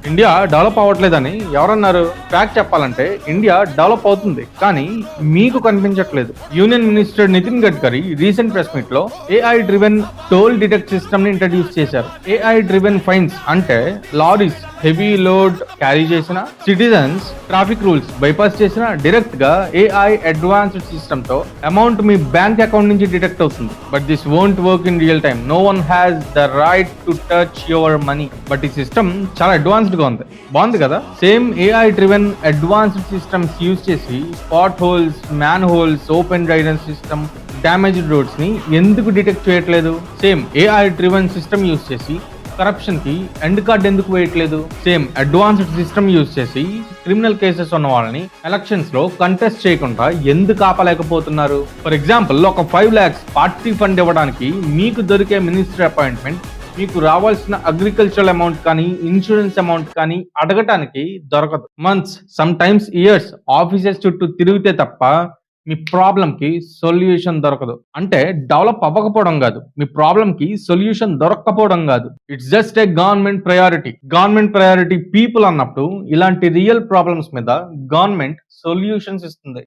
India develop అవ్వట్లేదని ఎవరన్నారు? Fact చెప్పాలంటే India develop అవుతుంది, కానీ మీకు కనిపించట్లేదు. Union minister Nitin Gadkari recent press meet లో AI driven toll detect system ని ఇంట్రడ్యూస్ చేశారు. ఏఐ డ్రివెన్ ఫైన్స్ అంటే లారీస్ హెవీ లోడ్ క్యారీ చేసిన, సిటిజన్స్ ట్రాఫిక్ రూల్స్ బైపాస్ చేసిన డైరెక్ట్ గా ఏఐ అడ్వాన్స్డ్ సిస్టమ్ తో అమౌంట్ మీ బ్యాంక్ అకౌంట్ నుంచి డిటెక్ట్ అవుతుంది. But this won't work in real time. No one has the right to touch your money. But ఈ system చాలా advanced గా ఉంది. బాగుంది కదా? Same AI driven advanced systems use చేసి spot holes, man holes, open guidance system, damaged roads ని ఎందుకు detect చేయట్లేదు? Same AI driven system use చేసి కరప్షన్ కి ఎండ్ కార్డ్ ఎందుకు వేయట్లేదు? సేమ్ అడ్వాన్స్డ్ సిస్టమ్ యూజ్ చేసి క్రిమినల్ కేసెస్ ఉన్న వాళ్ళని ఎలక్షన్స్ లో కంటెస్ట్ చేయకుండా ఎందుకు ఆపలేకపోతున్నారు? ఫర్ ఎగ్జాంపుల్, ఒక 5 lakhs పార్టీ ఫండ్ ఇవ్వడానికి మీకు దొరికే మినిస్టర్ అపాయింట్మెంట్ మీకు రావాల్సిన అగ్రికల్చరల్ అమౌంట్ కానీ, ఇన్సూరెన్స్ అమౌంట్ కానీ అడగటానికి దొరకదు. Months, some times years offices చుట్టూ తిరిగితే తప్ప మీ ప్రాబ్లం కి సొల్యూషన్ దొరకదు. అంటే డెవలప్ అవ్వకపోవడం కాదు, మీ ప్రాబ్లం కి సొల్యూషన్ దొరక్కపోవడం కాదు. It's just a government priority. Government priority people అన్నప్పుడు ఇలాంటి రియల్ ప్రాబ్లమ్స్ మీద గవర్నమెంట్ సొల్యూషన్స్ ఇస్తుంది.